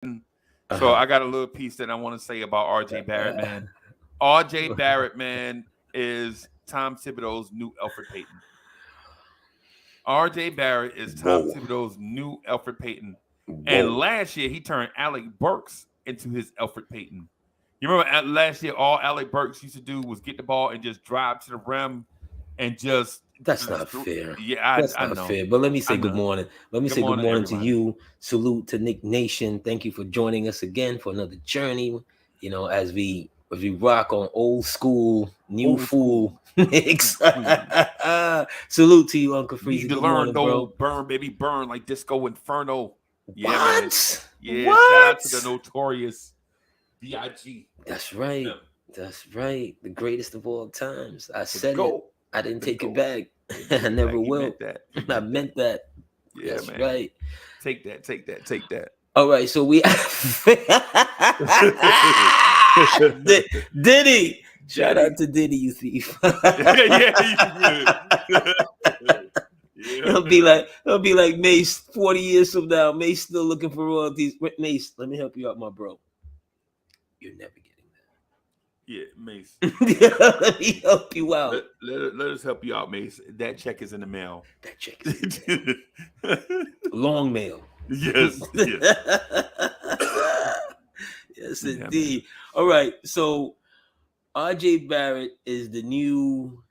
So I got a little piece that I want to say about RJ Barrett, man. RJ Barrett, man, is Tom Thibodeau's new Alfred Payton. RJ Barrett is Tom Whoa. Thibodeau's new Alfred Payton. And Whoa. last year, he turned Alec Burks into his Alfred Payton. You remember last year, all Alec Burks used to do was get the ball and just drive to the rim and just. That's not fair. Yeah, That's I not know. fair. But let me say good morning. Let me say good morning to everybody. you. Salute to Nick Nation. Thank you for joining us again for another journey. You know, as we rock on old school, new fool Knicks. Salute to you, Uncle Freezy. Need to learn, though, burn, baby, burn like Disco Inferno. Yeah, what? Man. Yeah, what? Shout out to the notorious B.I.G. That's right. Yeah. That's right. The greatest of all times. I said it. I didn't take it back. I never will. I meant that. Yeah, that's man. Right. Take that. All right, so we Diddy. Shout out to Diddy, you thief. He'll be like Mace 40 years from now. Mace still looking for royalties. Mace, let me help you out, my bro. You're never getting that. Yeah, Mace. Let me help you out. Let us help you out, Mace. That check is in the mail. That check is in the mail. Long mail. Yes. Yes, indeed. All right, so RJ Barrett is the new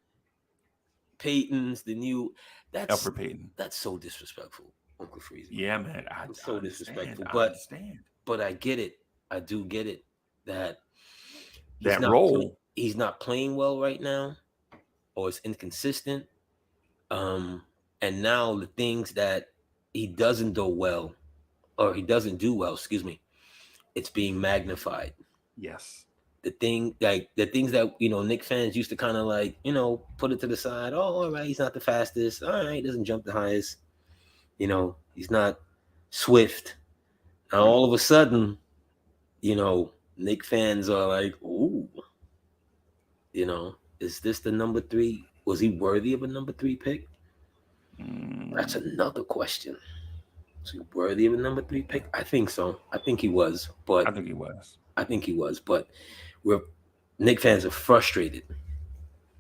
Payton's, that's Alfred Payton. That's so disrespectful, Uncle Freezy. Yeah, man. It's so disrespectful. Understand. But I get it. I do get it. That role. He's not playing well right now, or it's inconsistent. And now the things that he doesn't do well, excuse me, it's being magnified. Yes. The things that Knicks fans used to kind of put it to the side. Oh, all right, he's not the fastest. All right, he doesn't jump the highest. He's not swift. Now all of a sudden, Knicks fans are like, ooh, is this the number 3? Was he worthy of a number 3 pick? That's another question. Was he worthy of a number 3 pick? I think so. I think he was. But I think he was. But Knicks fans are frustrated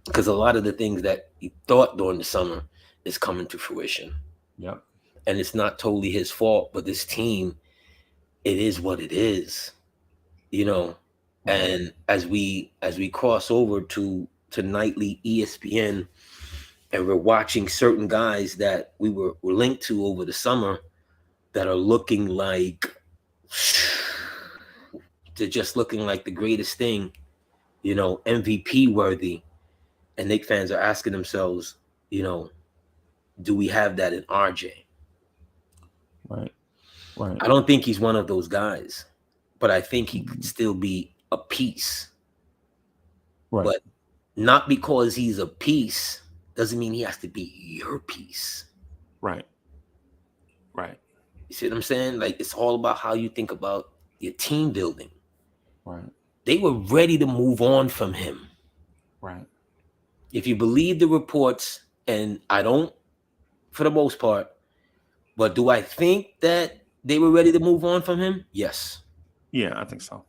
because a lot of the things that he thought during the summer is coming to fruition. Yep. And it's not totally his fault, but this team, it is what it is. And as we cross over to nightly ESPN, and we're watching certain guys that we were linked to over the summer that are looking like they're just looking like the greatest thing, MVP worthy, and Knicks fans are asking themselves, do we have that in RJ? Right. I don't think he's one of those guys, but I think he could still be a piece. Right. But not because he's a piece doesn't mean he has to be your piece. Right. You see what I'm saying? Like, it's all about how you think about your team building. Right. They were ready to move on from him. Right. If you believe the reports, and I don't for the most part, but do I think that they were ready to move on from him? Yes. Yeah, I think so.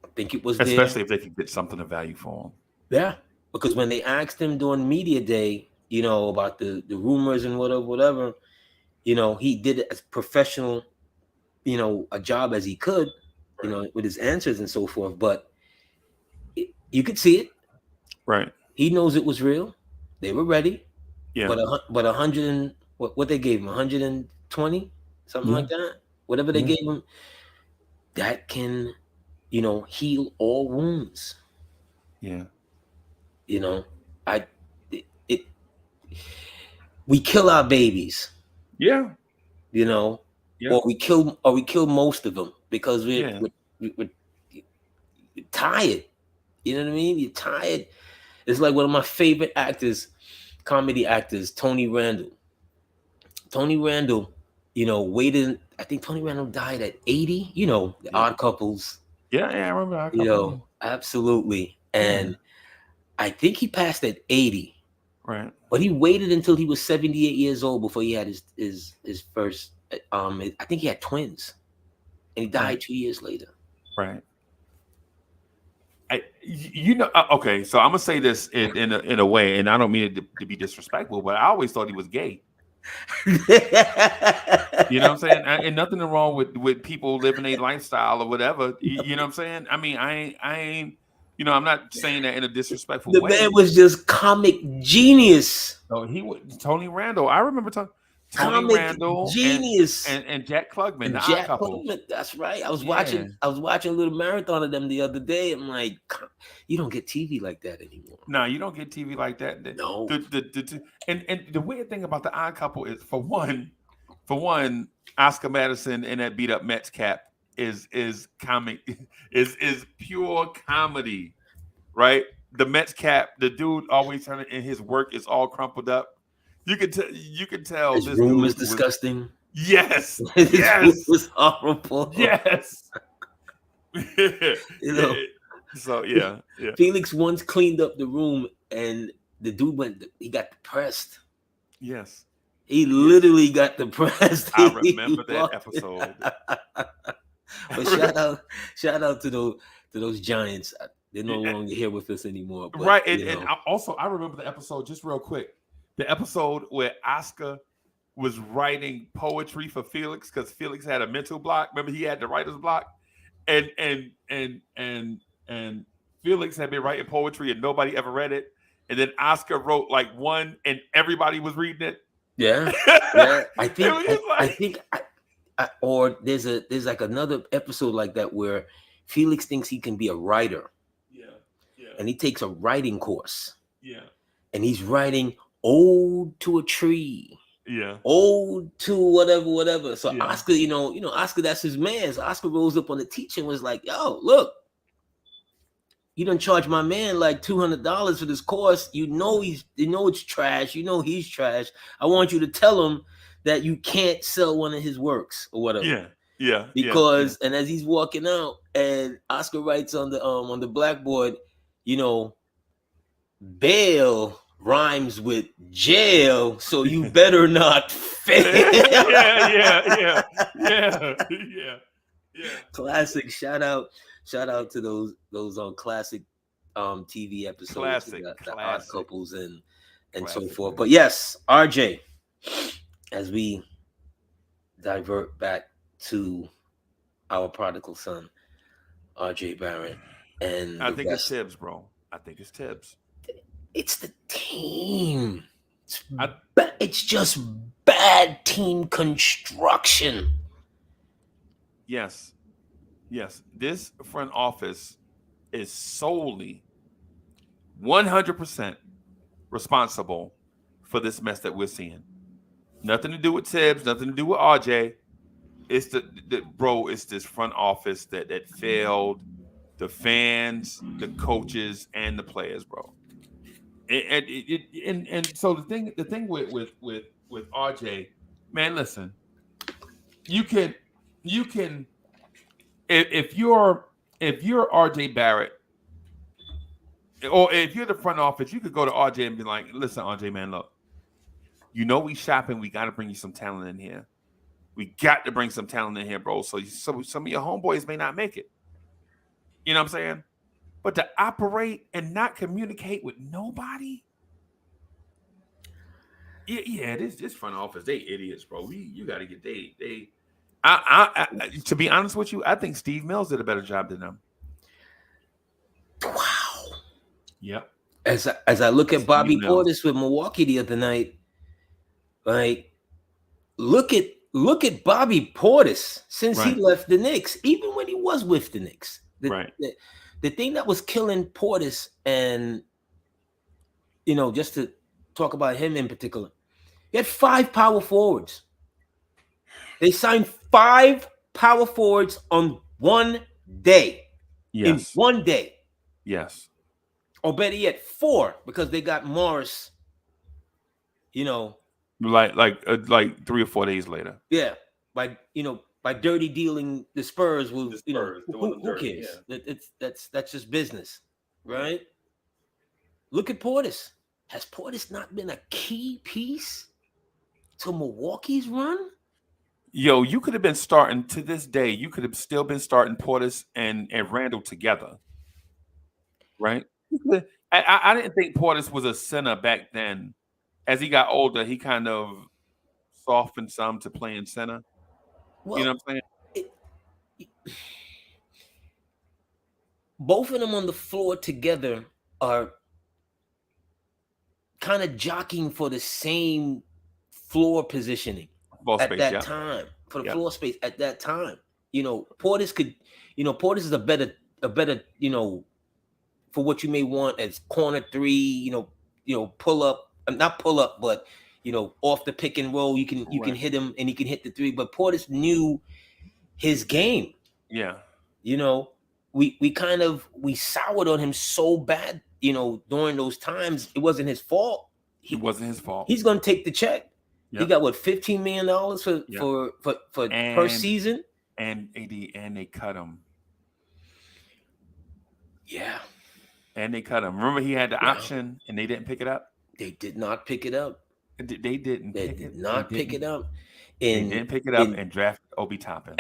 I think it was especially if they could get something of value for him. Yeah, because when they asked him during media day, about the rumors and whatever, he did it as professional, a job as he could, with his answers and so forth. But you could see it. Right. He knows it was real. They were ready. Yeah. But 100 and what they gave him, 120, something like that. Whatever they gave him, that can, heal all wounds. Yeah. We kill our babies. Yeah. Or we kill most of them because we're tired. You know what I mean? You're tired. It's like one of my favorite actors, comedy actors, Tony Randall. Tony Randall, waited. I think Tony Randall died at 80. The Odd Couples. Yeah, I remember Odd Couples. Absolutely. And I think he passed at 80. Right. But he waited until he was 78 years old before he had his first. I think he had twins. and he died 2 years later. Right. Okay, so I'm gonna say this in a way, and I don't mean it to be disrespectful, but I always thought he was gay. You know what I'm saying? And nothing wrong with people living a lifestyle or whatever. You know what I'm saying? I mean, I ain't. I'm not saying that in a disrespectful The way. man was just comic genius. So he was Tony Randall. I remember Tony Comic Randall genius. and Jack Klugman, And the Jack Odd Couple. Klugman, that's right. I was watching a little marathon of them the other day. I'm like, you don't get TV like that anymore. No, you don't get TV like that. No. And the weird thing about the Odd Couple is, for one, Oscar Madison in that beat up Mets cap is comic, is pure comedy, right? The Mets cap, the dude always turning in his work is all crumpled up. You could tell His this room dude is disgusting. Yes. His Yes. room was horrible. Yes. So yeah. Felix once cleaned up the room, and the dude he got depressed. Yes. He literally got depressed. I remember that episode. But shout out to those Giants. They're no longer here with us anymore. But, right. And I remember the episode, just real quick. The episode where Oscar was writing poetry for Felix because Felix had a mental block. Remember, he had the writer's block, and Felix had been writing poetry and nobody ever read it. And then Oscar wrote like one, and everybody was reading it. Yeah. I think or there's like another episode like that where Felix thinks he can be a writer. Yeah. And he takes a writing course. Yeah. And he's writing Ode to a Tree. Yeah. Ode to whatever. So Oscar, Oscar, that's his man. So Oscar rose up on the teacher and was like, yo, look, you done charge my man like $200 for this course. It's trash. He's trash. I want you to tell him that you can't sell one of his works or whatever. Yeah. Because and as he's walking out, and Oscar writes on the blackboard, bail rhymes with jail, so you better not fail. Yeah. Classic. Shout out to those classic TV episodes, classic. The Odd Couples and so forth. But yes, RJ, as we divert back to our prodigal son, RJ Barrett, and I think it's Tibbs, bro. I think it's Tibbs. It's the team. It's just bad team construction. Yes. This front office is solely 100% responsible for this mess that we're seeing. Nothing to do with Tibbs, nothing to do with RJ. It's it's this front office that failed the fans, the coaches, and the players, bro. And so the thing with RJ, man, listen, you can if you're RJ Barrett, or if you're the front office, you could go to RJ and be like, listen, RJ, man, look, we shopping, we got to bring you some talent in here. We got to bring some talent in here, bro. So some of your homeboys may not make it. You know what I'm saying? But to operate and not communicate with nobody, this front office, they idiots, bro. You got to get I to be honest with you, I think Steve Mills did a better job than them. Wow. Yep. As I look at Bobby Portis with Milwaukee the other night, like look at Bobby Portis since he left the Knicks, even when he was with the Knicks. The thing that was killing Portis, and just to talk about him in particular, he had 5 power forwards. They signed 5 power forwards on one day. Yes. In one day. Yes. Or better yet, 4, because they got Morris, like 3 or 4 days later. Yeah. By dirty dealing the Spurs who cares? Yeah. That's just business, right? Look at Portis. Has Portis not been a key piece to Milwaukee's run? Yo, you could have been starting to this day. You could have still been starting Portis and Randall together, right? You coulda- I didn't think Portis was a center back then. As he got older, he kind of softened some to playing center. You know Well, what I'm saying? it, both of them on the floor together are kind of jockeying for the same floor positioning Ball at space, that yeah. time, for the Yeah. floor space at that time. Portis could, Portis is a better, for what you may want as corner three, pull up, not pull up, but off the pick and roll, you can Right. hit him and he can hit the three. But Portis knew his game. Yeah. We soured on him so bad, during those times. It wasn't his fault. It wasn't his fault. He's gonna take the check. Yep. He got what, $15 million for per season. And they cut him. Yeah. And they cut him. Remember, he had the option, and they didn't pick it up. They did not pick it up. They didn't. They pick did it. not They pick didn't. it up. They didn't pick it up and drafted Obi Toppin.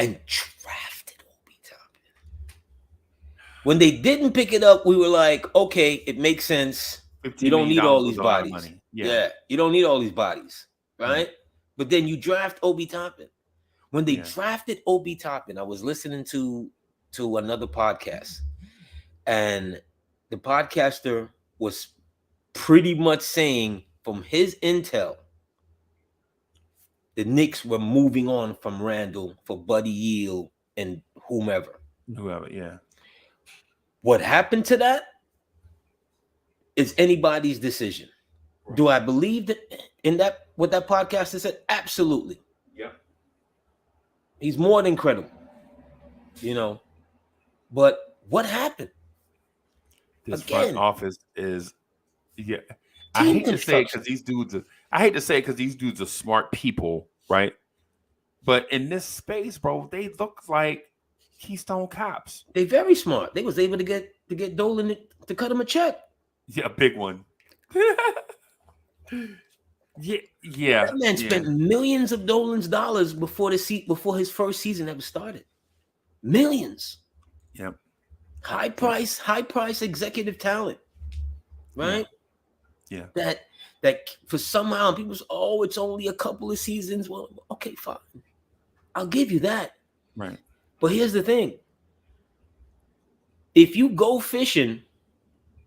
When they didn't pick it up, we were like, okay, it makes sense. You don't need all these bodies. Yeah, you don't need all these bodies, right? Yeah. But then you draft Obi Toppin. When they drafted Obi Toppin, I was listening to another podcast, and the podcaster was pretty much saying, from his intel, the Knicks were moving on from Randall for Buddy Hield and whomever. Yeah. What happened to that is anybody's decision. Right. Do I believe that in that what that podcaster said? Absolutely. Yeah. He's more than credible. But what happened? This front office is, I hate to say it because these dudes are smart people, right? But in this space, bro, they look like Keystone Cops. They very smart. They was able to get Dolan to cut him a check. Yeah, a big one. Yeah. That man spent millions of dollars before his first season ever started. Millions. Yep. High price executive talent. Right? Yeah. That for somehow people say, oh, it's only a couple of seasons. Well, okay, fine. I'll give you that. Right. But here's the thing. If you go fishing,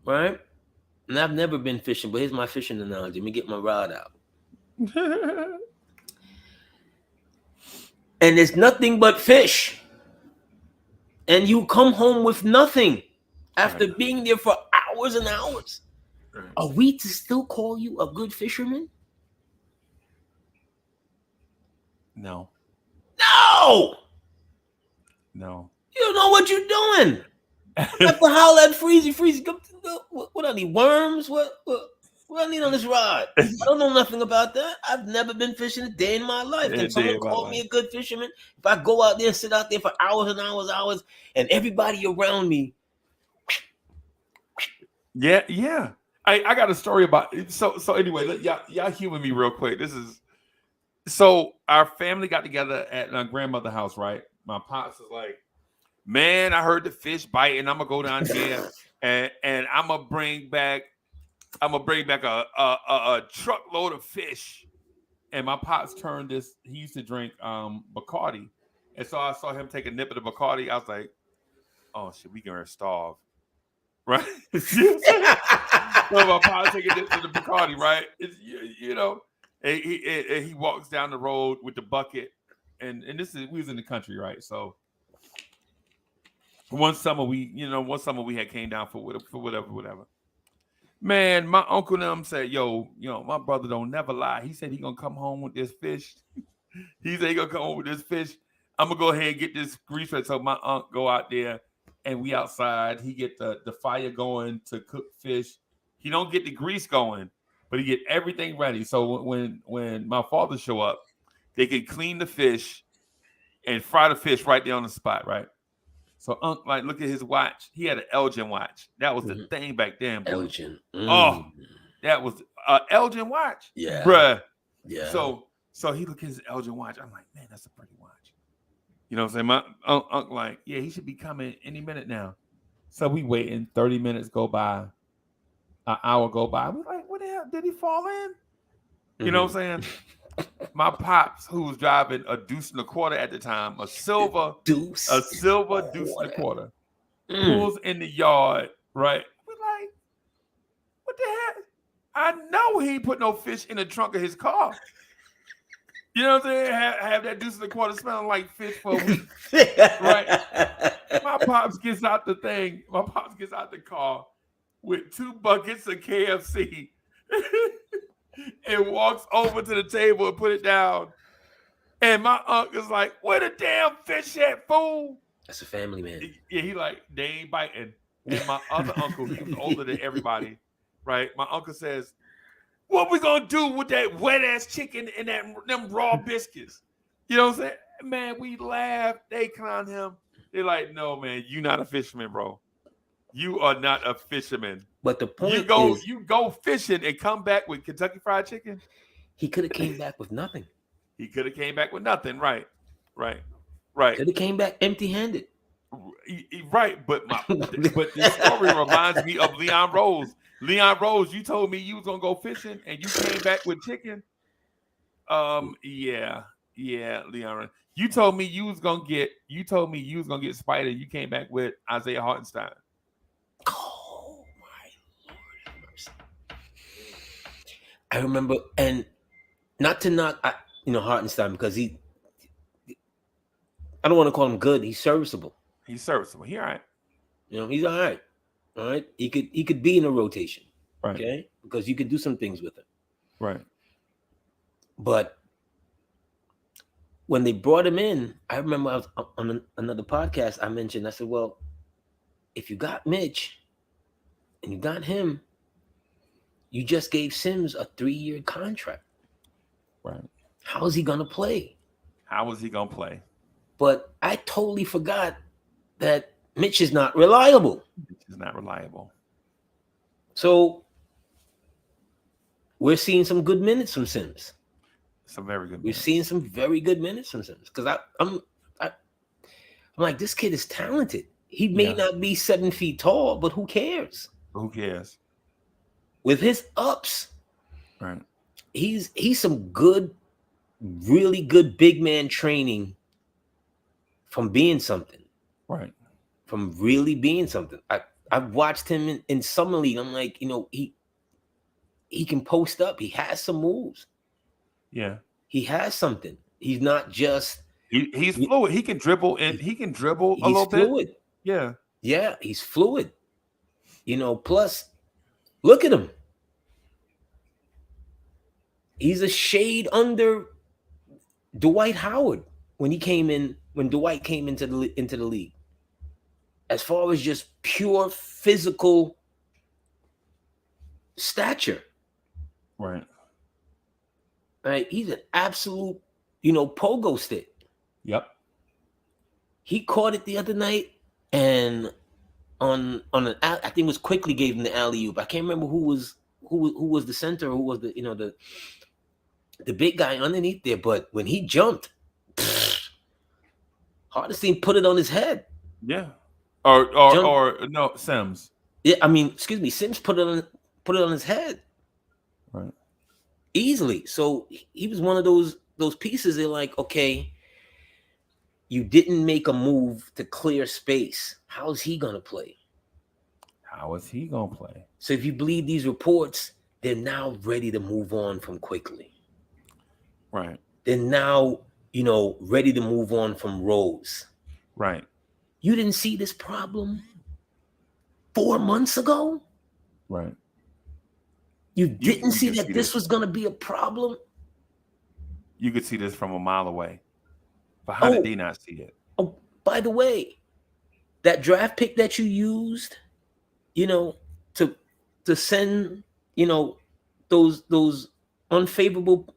right? And I've never been fishing, but here's my fishing analogy. Let me get my rod out. And there's nothing but fish. And you come home with nothing after being there for hours and hours. Right. Are we to still call you a good fisherman? No. You don't know what you're doing. I have to holler at Freezy. What are these worms? What I need on this rod? I don't know nothing about that. I've never been fishing a day in my life. Can someone call me a good fisherman? If I go out there and sit out there for hours and hours, and everybody around me. Yeah. I got a story about it. So anyway, y'all humor me real quick. So our family got together at my grandmother's house, right? My pops was like, man, I heard the fish biting. I'm gonna go down here and I'm gonna bring back a truckload of fish. And my pops turned this. He used to drink Bacardi, and so I saw him take a nip of the Bacardi. I was like, oh shit, we gonna starve, right? So my pops take a nip of the Bacardi, right? It's, and he walks down the road with the bucket, and we was in the country, right? So one summer we had came down for whatever. Man, my uncle and them said, yo, my brother don't never lie. He said he gonna come home with this fish. He said he gonna come home with this fish. I'm gonna go ahead and get this grease ready. So my uncle go out there and we outside. He get the fire going to cook fish. He don't get the grease going, but he get everything ready. So when my father show up, they can clean the fish and fry the fish right there on the spot, right? So Unc, like, look at his watch. He had an Elgin watch. That was the thing back then, boy. Elgin. Oh, that was an Elgin watch. Yeah. Bruh. Yeah. So So he looked at his Elgin watch. I'm like, man, that's a pretty watch. You know what I'm saying? My uncle like, yeah, he should be coming any minute now. So we waiting. 30 minutes go by. An hour go by. We're like, what the hell? Did he fall in? You know what I'm saying? My pops, who was driving a deuce and a quarter at the time, a silver deuce and a quarter, pulls in the yard, right? We're like, what the heck? I know he ain't put no fish in the trunk of his car. You know what I'm saying? Have that deuce and a quarter smelling like fish for a week, right? My pops gets out the thing. My pops gets out the car with 2 buckets of KFC and walks over to the table and put it down. And my uncle's like, where the damn fish at, fool? That's a family man. Yeah, he like, they ain't biting. And my other uncle, he was older than everybody, right? My uncle says, what we gonna do with that wet ass chicken and them raw biscuits? You know what I'm saying? Man, we laugh. They clown him. They're like, no, man, you not a fisherman, bro. You are not a fisherman. But the point you go fishing and come back with Kentucky Fried Chicken. He could have came back with nothing. He could have came back with nothing. Right. Could have came back empty-handed. Right, but this story reminds me of Leon Rose. Leon Rose, you told me you was gonna go fishing and you came back with chicken. Yeah, Leon. You told me you was gonna get Spider. You came back with Isaiah Hartenstein. Oh my Lord have mercy. I remember, and not to knock, Hartenstein, because I don't want to call him good. He's serviceable. He all right. He's all right. All right. He could be in a rotation. Right. Okay. Because you could do some things with him. Right. But when they brought him in, I remember I was on another podcast. I said, well, if you got Mitch and you got him, you just gave Sims a 3-year contract. Right. How is he going to play? But I totally forgot that Mitch is not reliable. So we're seeing some good minutes from Sims. Some very good. We're seeing some very good minutes from Sims because I'm like, this kid is talented. He may not be 7 feet tall, but who cares? With his ups, right? He's some good, really good big man training from being something. Right. From really being something. I've watched him in summer league. I'm like, he can post up. He has some moves. Yeah. He has something. He's not just he's fluid. He can dribble and he can dribble a little fluid. bit. Yeah. Yeah, he's fluid. Plus look at him. He's a shade under Dwight Howard when Dwight came into the league. As far as just pure physical stature. Right. Right. He's an absolute, pogo stick. Yep. He caught it the other night and on an I think it was Quickly gave him the alley-oop. I can't remember who was the center or who was the the big guy underneath there, but when he jumped, Hardesty put it on his head. Yeah. Or no, Sims. Yeah, Sims put it on his head. Right. Easily. So he was one of those pieces. They're like, okay, you didn't make a move to clear space. How's he gonna play? So if you believe these reports, they're now ready to move on from Quickly. Right. They're now, ready to move on from Rose. Right. You didn't see this problem 4 months ago? Right. You didn't see that this was going to be a problem? You could see this from a mile away. But how did they not see it? Oh, by the way, that draft pick that you used, to send, those unfavorable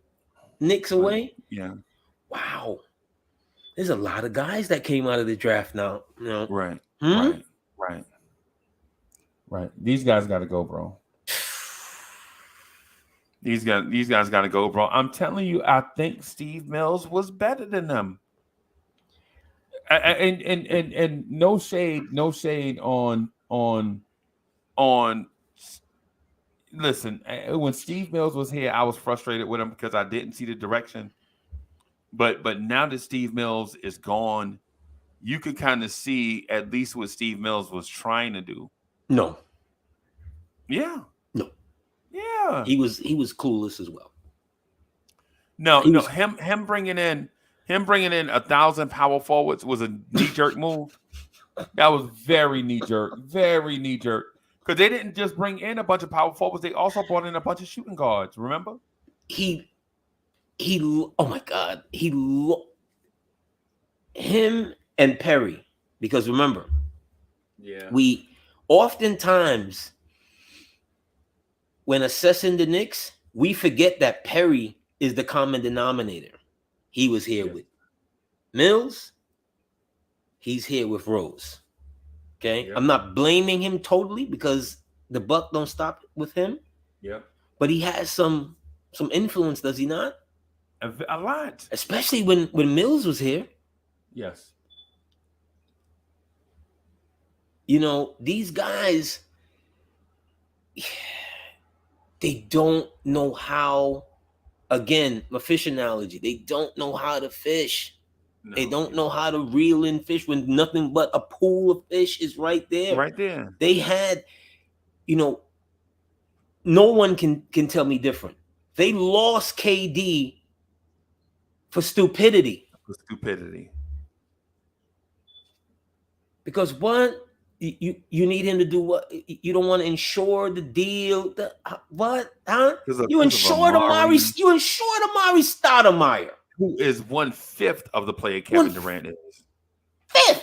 Knicks away. Yeah. Wow. There's a lot of guys that came out of the draft now. Right. Hmm? Right. These guys got to go, bro. These guys got to go, bro. I'm telling you, I think Steve Mills was better than them. And no shade on. Listen, when Steve Mills was here, I was frustrated with him because I didn't see the direction. But now that Steve Mills is gone, you could kind of see at least what Steve Mills was trying to do. No. Yeah. No. Yeah. He was clueless as well. No. Him bringing in 1,000 power forwards was a knee jerk move. That was very knee jerk. Because they didn't just bring in a bunch of power forwards; they also brought in a bunch of shooting guards. Remember? He. Oh my God. Him and Perry, because remember, we oftentimes when assessing the Knicks, we forget that Perry is the common denominator. He was here with Mills. He's here with Rose. Okay. I'm not blaming him totally because the buck don't stop with him. Yeah. But he has some influence, does he not? A lot. Especially when Mills was here. Yes. You know, these guys, they don't know how, again, a fish analogy, they don't know how to fish. No. They don't know how to reel in fish when nothing but a pool of fish is right there. Right there. They had, you know, no one can tell me different. They lost KD for stupidity. Because what? You need him to do what? You don't want to insure the deal. What? Huh? You insured Amari. You insured Amari Stoudemire, who is 1/5 of the player Kevin Durant is. 1/5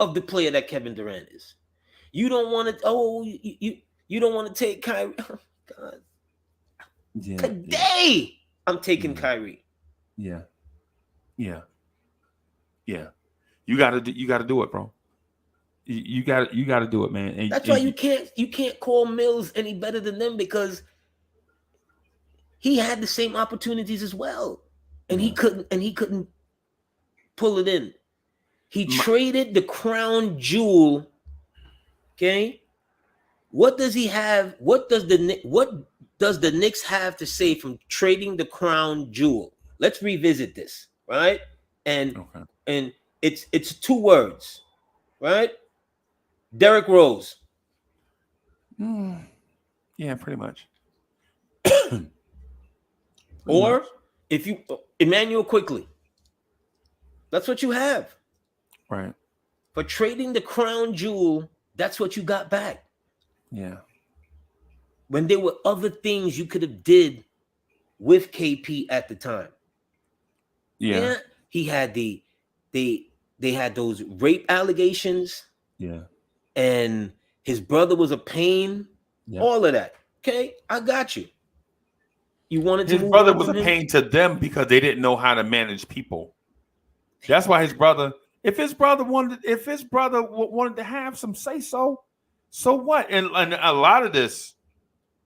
of the player that Kevin Durant is. You don't want to. Oh, you don't want to take Kyrie. Oh, God. Yeah, today I'm taking Kyrie. Yeah. You gotta do it, bro. You got to do it, man. And, that's why you can't call Mills any better than them because he had the same opportunities as well, and he couldn't pull it in. He traded the crown jewel. Okay, what does he have? What does the Knicks have to say from trading the crown jewel? Let's revisit this, right? And it's 2 words, right? Derrick Rose. Yeah, pretty much. Or if you Emmanuel Quickly. That's what you have. Right. For trading the crown jewel, that's what you got back. Yeah. When there were other things you could have did with KP at the time. Yeah. He had they had those rape allegations. Yeah. And his brother was a pain. Yeah. All of that. Okay, I got you. You wanted to. His brother was a pain to them because they didn't know how to manage people. That's why his brother. If his brother wanted to have some say so what? And a lot of this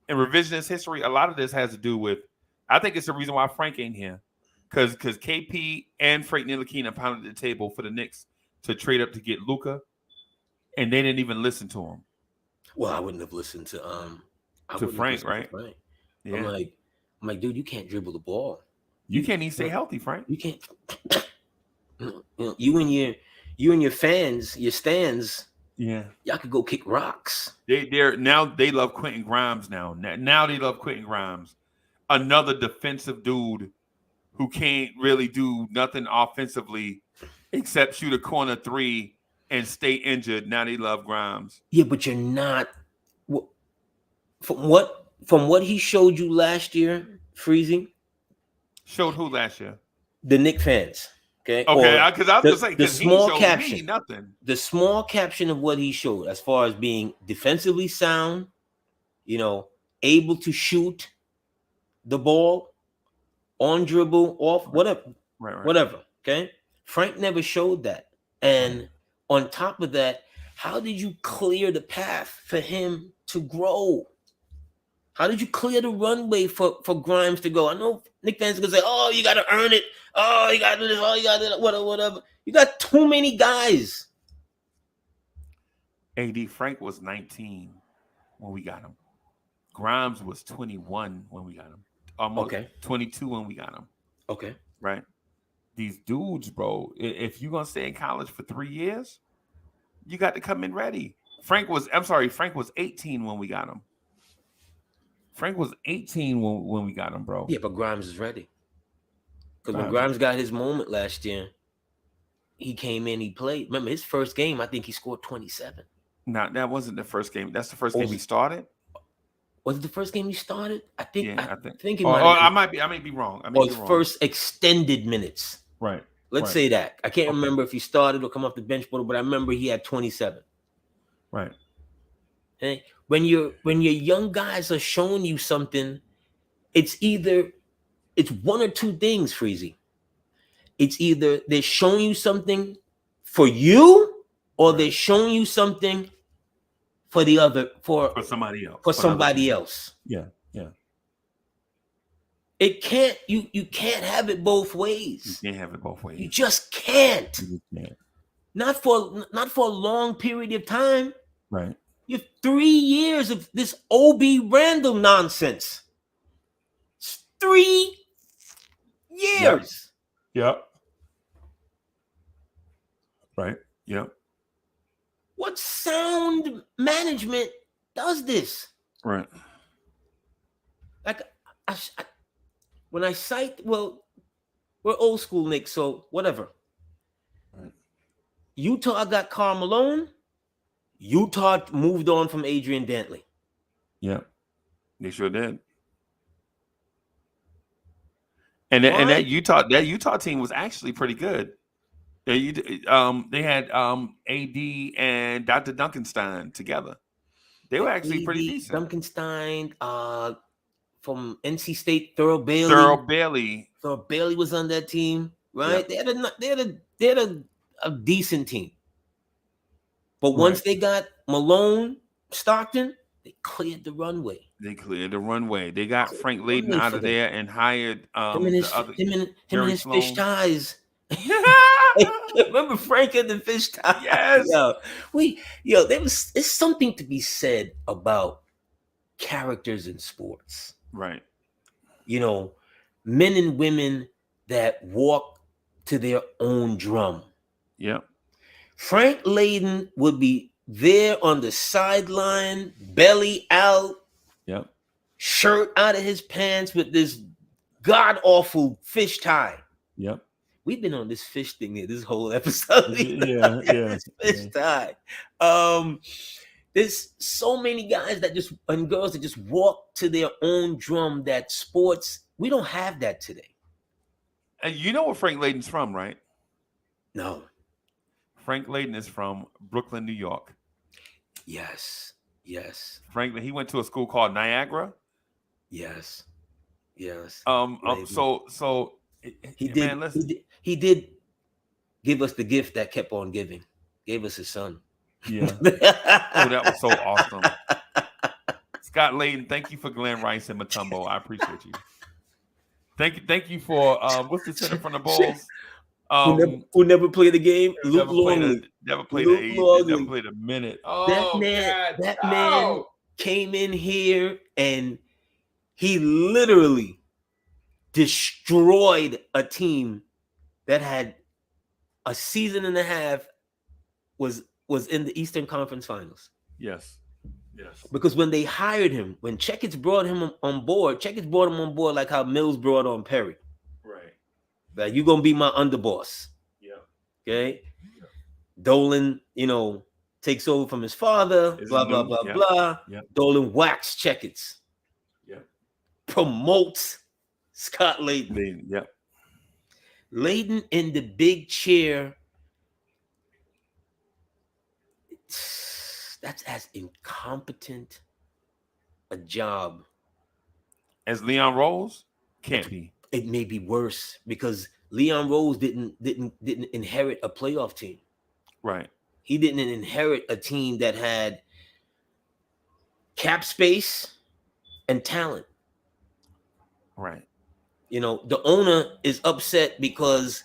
in revisionist history, a lot of this has to do with. I think it's the reason why Frank ain't here, because KP and Frank Ntilikina pounded the table for the Knicks to trade up to get Luka. And they didn't even listen to him. Well, I wouldn't have listened to Frank, right? To Frank. Yeah. I'm like, dude, you can't dribble the ball. You can't even stay healthy, Frank. You can't. You and your fans, your stands. Yeah, y'all could go kick rocks. They love Quentin Grimes now. Now they love Quentin Grimes, another defensive dude who can't really do nothing offensively except shoot a corner 3. And stay injured. Now they love Grimes. Yeah, but you're not. From what he showed you last year, Showed who last year? The Knicks fans. Okay. Because I was just saying, the small he caption, me nothing. The small caption of what he showed, as far as being defensively sound, able to shoot the ball on dribble, off, whatever, right. Whatever. Okay. Frank never showed that, and. On top of that, how did you clear the path for him to grow? How did you clear the runway for Grimes to go? I know Knicks fans are gonna say, "Oh, you got to earn it. Oh, you got to do this. Oh, you got to do that. Whatever. You got too many guys." AD Frank was 19 when we got him. Grimes was 21 when we got him. Almost 22 when we got him. Okay. Right. These dudes, bro. If you're gonna stay in college for 3 years, you got to come in ready. Frank was 18 when we got him. Frank was 18 when we got him, bro. Yeah, but Grimes is ready. Because when Grimes got his moment last year, he came in, he played. Remember, his first game, I think he scored 27. No, that wasn't the first game. That's the first game he started. Was it the first game he started? I think. Yeah, I think it might. I may be wrong. His first extended minutes. Right. Let's say that. I can't remember if he started or come off the bench, but I remember he had 27. Right. Okay? When your young guys are showing you something, it's one or two things, Freezy. It's either they're showing you something for you, or they're showing you something for somebody else. For somebody else. Yeah. It can't. You can't have it both ways. You can't have it both ways. You just can't. You can't. Not for a long period of time. Right. You have 3 years of this O.B. Randall nonsense. It's 3 years. Yep. Right. Yep. What sound management does this? Right. Like, when I cite, well, we're old school Knicks, so whatever. Right. Utah got Karl Malone. Utah moved on from Adrian Dantley. Yeah, they sure did. And that Utah team was actually pretty good. They had AD and Dr. Duncanstein together. They were actually pretty decent. Duncanstein, from NC State, Thurl Bailey was on that team, right? Yep. They had a decent team. But once they got Malone, Stockton, they cleared the runway. They got Frank Layden out of there and hired him and his fish ties. Remember Frank and the fish ties? Yes. There's something to be said about characters in sports. Right. Men and women that walk to their own drum. Yep. Frank Layden would be there on the sideline, belly out, yep, shirt out of his pants with this god-awful fish tie. Yep. We've been on this fish thing here this whole episode. Yeah. Fish tie. There's so many guys and girls that just walk to their own drum. That sports, we don't have that today. And you know where Frank Layden's from, right? No. Frank Layden is from Brooklyn, New York. Yes. Franklin, he went to a school called Niagara. Yes. So he did give us the gift that kept on giving. Gave us his son. Yeah. Oh, that was so awesome. Scott Layden, thank you for Glenn Rice and Mutombo. I appreciate you. Thank you for what's the center from the Bulls? Who never played the game? Luke Longley. Never played a minute. Oh, that man came in here and he literally destroyed a team that had a season and a half was in the Eastern Conference Finals. Yes. Because when they hired him, when Checkets brought him on board like how Mills brought on Perry. That you're gonna be my underboss. Yeah. Okay. Yeah. Dolan, takes over from his father. Blah. Yeah. Dolan whacks Checkets. Yeah. Promotes Scott Layden. Yeah. Layden in the big chair. That's as incompetent a job as Leon Rose. Can't be. It may be worse because Leon Rose didn't inherit a playoff team. Right. He didn't inherit a team that had cap space, and talent. Right. You know, the owner is upset because,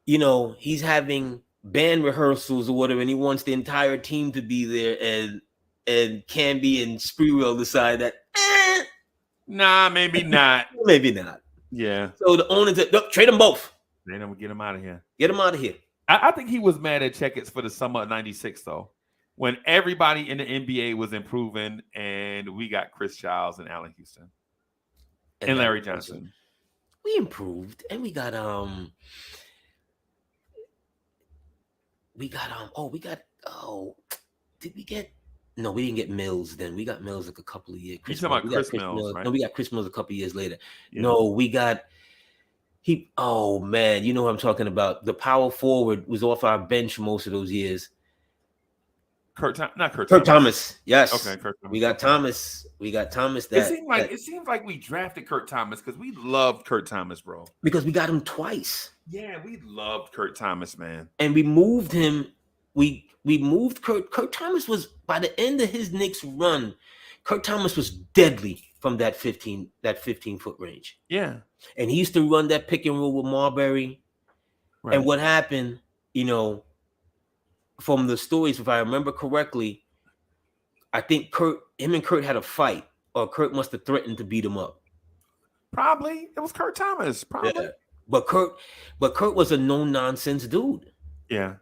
you know, he's having band rehearsals or whatever, and he wants the entire team to be there, and Camby and Spreewell decide that, Nah, maybe not. maybe not. Yeah. So the owner said, "Look, trade them both. Then I'm gonna get him out of here. Get them out of here." I think he was mad at Checkers for the summer of '96 though, when everybody in the NBA was improving, and we got Chris Childs and Allen Houston and Larry Johnson. We improved, and we got did we get? No, we didn't get Mills then. We got Mills like a couple of years. You talking about Chris Mills, right? No, we got Chris Mills a couple of years later. Yeah. No, we got oh man, you know what I'm talking about. The power forward was off our bench most of those years. Kurt Thomas. Yes. Okay, Kurt Thomas. We got Thomas. It seems like we drafted Kurt Thomas because we loved Kurt Thomas, bro. Because we got him twice. Yeah, we loved Kurt Thomas, man. And we moved him. We moved Kurt. Kurt Thomas was, by the end of his Knicks run, Kurt Thomas was deadly from that 15-foot range. Yeah. And he used to run that pick and roll with Marbury. Right. And what happened, you know, from the stories, if I remember correctly, I think him and Kurt had a fight, or Kurt must have threatened to beat him up. Probably. It was Kurt Thomas. Probably. Yeah. But Kurt was a no-nonsense dude. Yeah.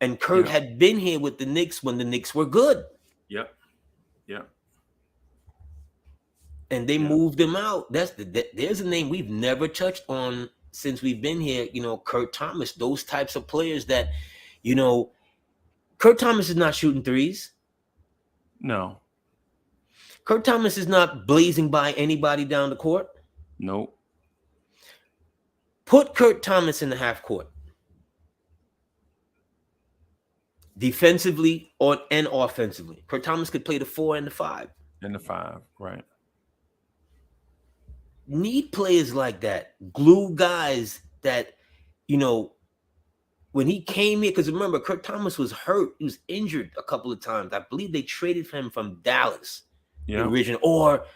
And Kurt had been here with the Knicks when the Knicks were good. Yep. Yep. And they moved him out. There's a name we've never touched on since we've been here. You know, Kurt Thomas. Those types of players that, you know, Kurt Thomas is not shooting threes. No. Kurt Thomas is not blazing by anybody down the court. Nope. Put Kurt Thomas in the half court. Defensively and offensively. Kurt Thomas could play the 4 and the 5. And the 5, right. Need players like that. Glue guys that, you know, when he came here, because remember, Kurt Thomas was hurt. He was injured a couple of times. I believe they traded for him from Dallas. Yeah. Original, or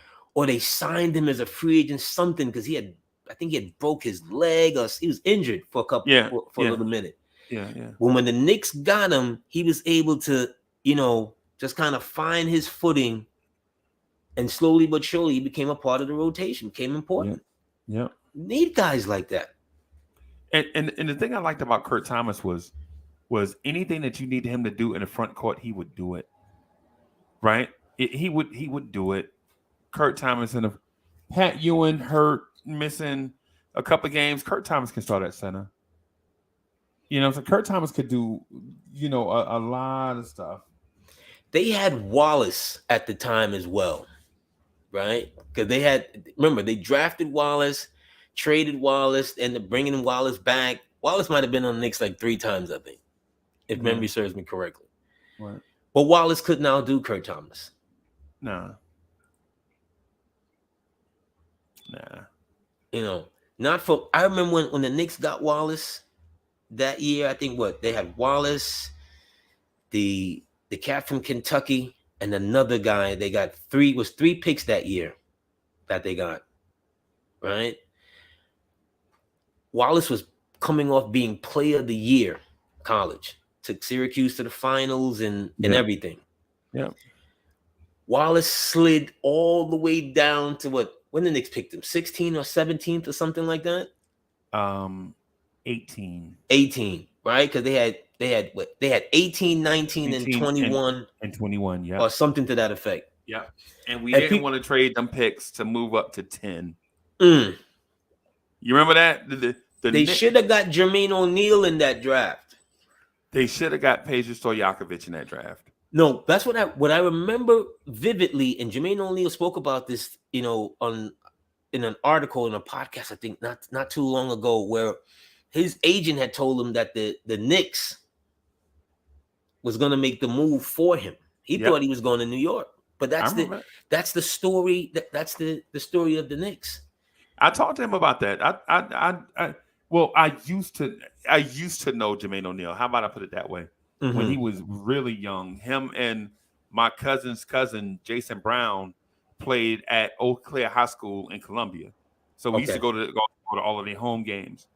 they signed him as a free agent, something, because I think he had broke his leg, or he was injured for a little minute. Yeah, yeah. When the Knicks got him, he was able to, you know, just kind of find his footing, and slowly but surely he became a part of the rotation, became important. Yeah. Need guys like that. And the thing I liked about Kurt Thomas was anything that you needed him to do in the front court, he would do it. Right? He would do it. Kurt Thomas and Pat Ewing hurt, missing a couple of games. Kurt Thomas can start at center. You know, so Kurt Thomas could do, you know, a lot of stuff. They had Wallace at the time as well, right? Because they drafted Wallace, traded Wallace, and bringing Wallace back. Wallace might have been on the Knicks like 3 times, I think, if memory serves me correctly. Right. But Wallace couldn't outdo Kurt Thomas. Nah. You know, I remember when the Knicks got Wallace that year. I think they had Wallace, the cat from Kentucky, and another guy. They got 3 picks that year that they got, right? Wallace was coming off being player of the year, college. Took Syracuse to the finals and everything. Yeah. Wallace slid all the way down to when the Knicks picked him, 16th or 17th or something like that. 18. 18, right? Because they had 18, 19, and 21. And 21, yeah. Or something to that effect. Yeah. And we didn't want to trade them picks to move up to 10. You remember that? They should have got Jermaine O'Neal in that draft. They should have got Peja Stojakovic in that draft. No, that's what I remember vividly. And Jermaine O'Neal spoke about this, you know, in an article in a podcast, I think not too long ago, where his agent had told him that the Knicks was going to make the move for him. He thought he was going to New York, but that's the story. That's the story of the Knicks. I talked to him about that. I used to know Jermaine O'Neal. How about I put it that way? Mm-hmm. When he was really young, him and my cousin's cousin Jason Brown played at Eau Claire High School in Columbia, so we used to Okay. go to all of their home games,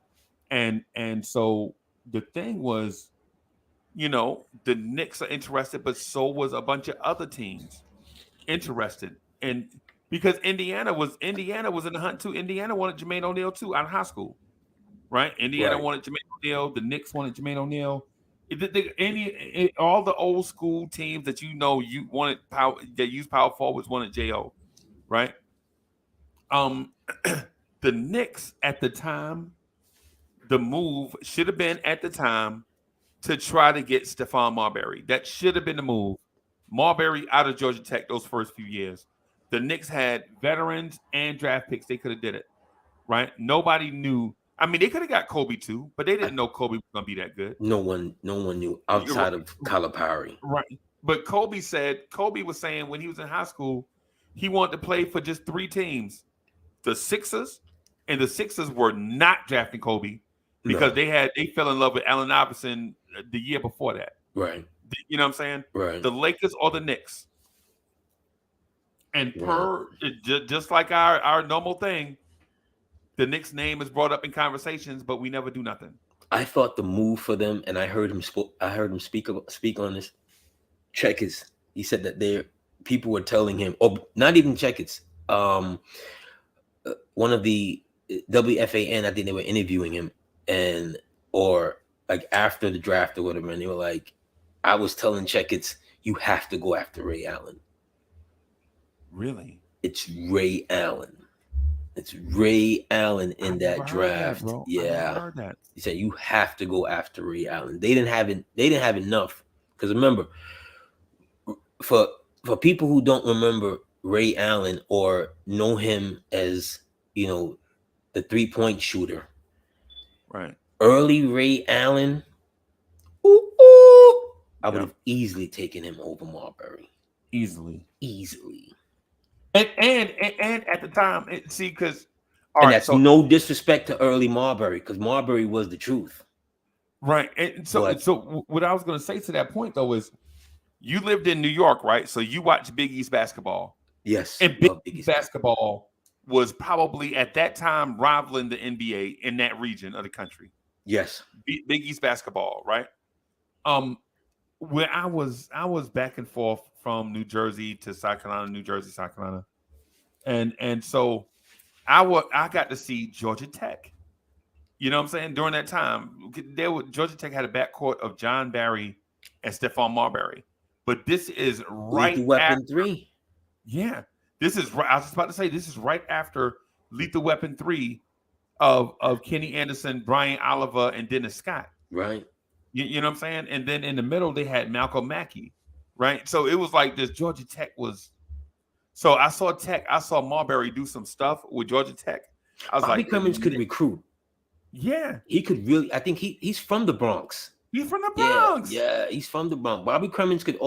and so the thing was, the Knicks are interested, but so was a bunch of other teams interested, and because Indiana was in the hunt too. Indiana wanted Jermaine O'Neal too out of high school, right? Indiana Right. wanted Jermaine O'Neal. The Knicks wanted Jermaine O'Neal. All the old school teams that you wanted power that use power forwards wanted Jo, right? Um, the Knicks at the time, the move should have been at the time to try to get Stephon Marbury. That should have been the move. Marbury out of Georgia Tech those first few years. The Knicks had veterans and draft picks. They could have did it, right? Nobody knew. I mean, they could have got Kobe too, but they didn't know Kobe was going to be that good. No one knew outside of Calipari. Right. But Kobe was saying when he was in high school, he wanted to play for just 3 teams. The Sixers, and the Sixers were not drafting Kobe because they fell in love with Allen Iverson the year before that. Right. You know what I'm saying? Right. The Lakers or the Knicks. And just like our normal thing, the Knicks name is brought up in conversations, but we never do nothing. I thought the move for them, and I heard him speak on this. Checkers. He said that people were telling him, or not even Checkers. One of the WFAN, I think they were interviewing him, or like after the draft or whatever, and they were like, I was telling Checkers, you have to go after Ray Allen. Really? It's Ray Allen. It's Ray Allen in that draft. Yeah. I heard that. He said you have to go after Ray Allen. They didn't have enough. Because remember, for people who don't remember Ray Allen or know him as, the 3-point shooter. Right. Early Ray Allen, I would have easily taken him over Marbury. Easily. And at the time, because no disrespect to early Marbury, because Marbury was the truth. Right. And so what I was going to say to that point though is, you lived in New York, right? So you watched Big East basketball. Yes. And Big East basketball was probably at that time rivaling the NBA in that region of the country. Yes. Big East basketball, right? Where I was back and forth from New Jersey to South Carolina, New Jersey, South Carolina. And so I got to see Georgia Tech. You know what I'm saying? During that time, Georgia Tech had a backcourt of John Barry and Stephon Marbury. But this is right Lethal Weapon after, 3. Yeah. This is right. I was just about to say this is right after Lethal Weapon 3 of Kenny Anderson, Brian Oliver, and Dennis Scott. Right. You know what I'm saying? And then in the middle, they had Malcolm Mackey. Right. So it was like this Georgia Tech was. So I saw Marbury do some stuff with Georgia Tech. I was Bobby Cummings could recruit. Yeah. He could really, I think he's from the Bronx. He's from the Bronx. Yeah, he's from the Bronx. Bobby Cummings could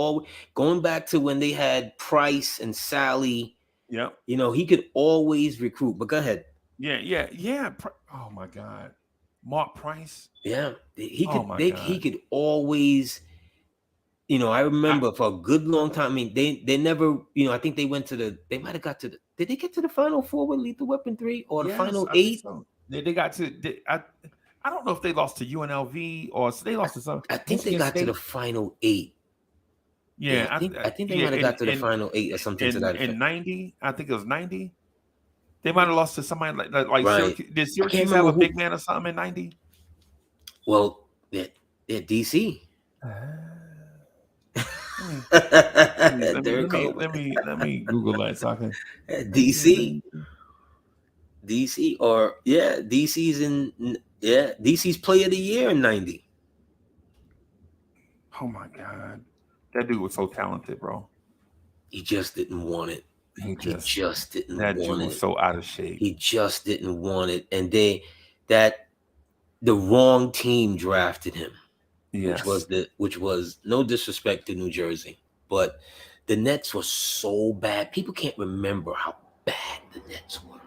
going back to when they had Price and Sally. Yeah. He could always recruit. But go ahead. Yeah. Oh my God. Mark Price. Yeah. He could always, I remember for a good long time. I mean, they never, I think they might have got to did they get to the Final 4 with Lethal Weapon 3 or the Final 8? So. They got to, I don't know if they lost to UNLV or they lost to some. I think they got to the Final 8. Yeah, I think they might have got to the Final 8 or something to that effect. In 90, I think it was 90. They might have lost to somebody like right. Syracuse. Did Syracuse have a big man or something in 90? Well, they're DC. Let me Google that so I can. DC or DC's Player of the Year in 90. Oh my God, that dude was so talented, bro. He just didn't want it. He just didn't want it. That dude was so out of shape. He just didn't want it, and the wrong team drafted him. Yes. Which was no disrespect to New Jersey, but the Nets were so bad. People can't remember how bad the Nets were.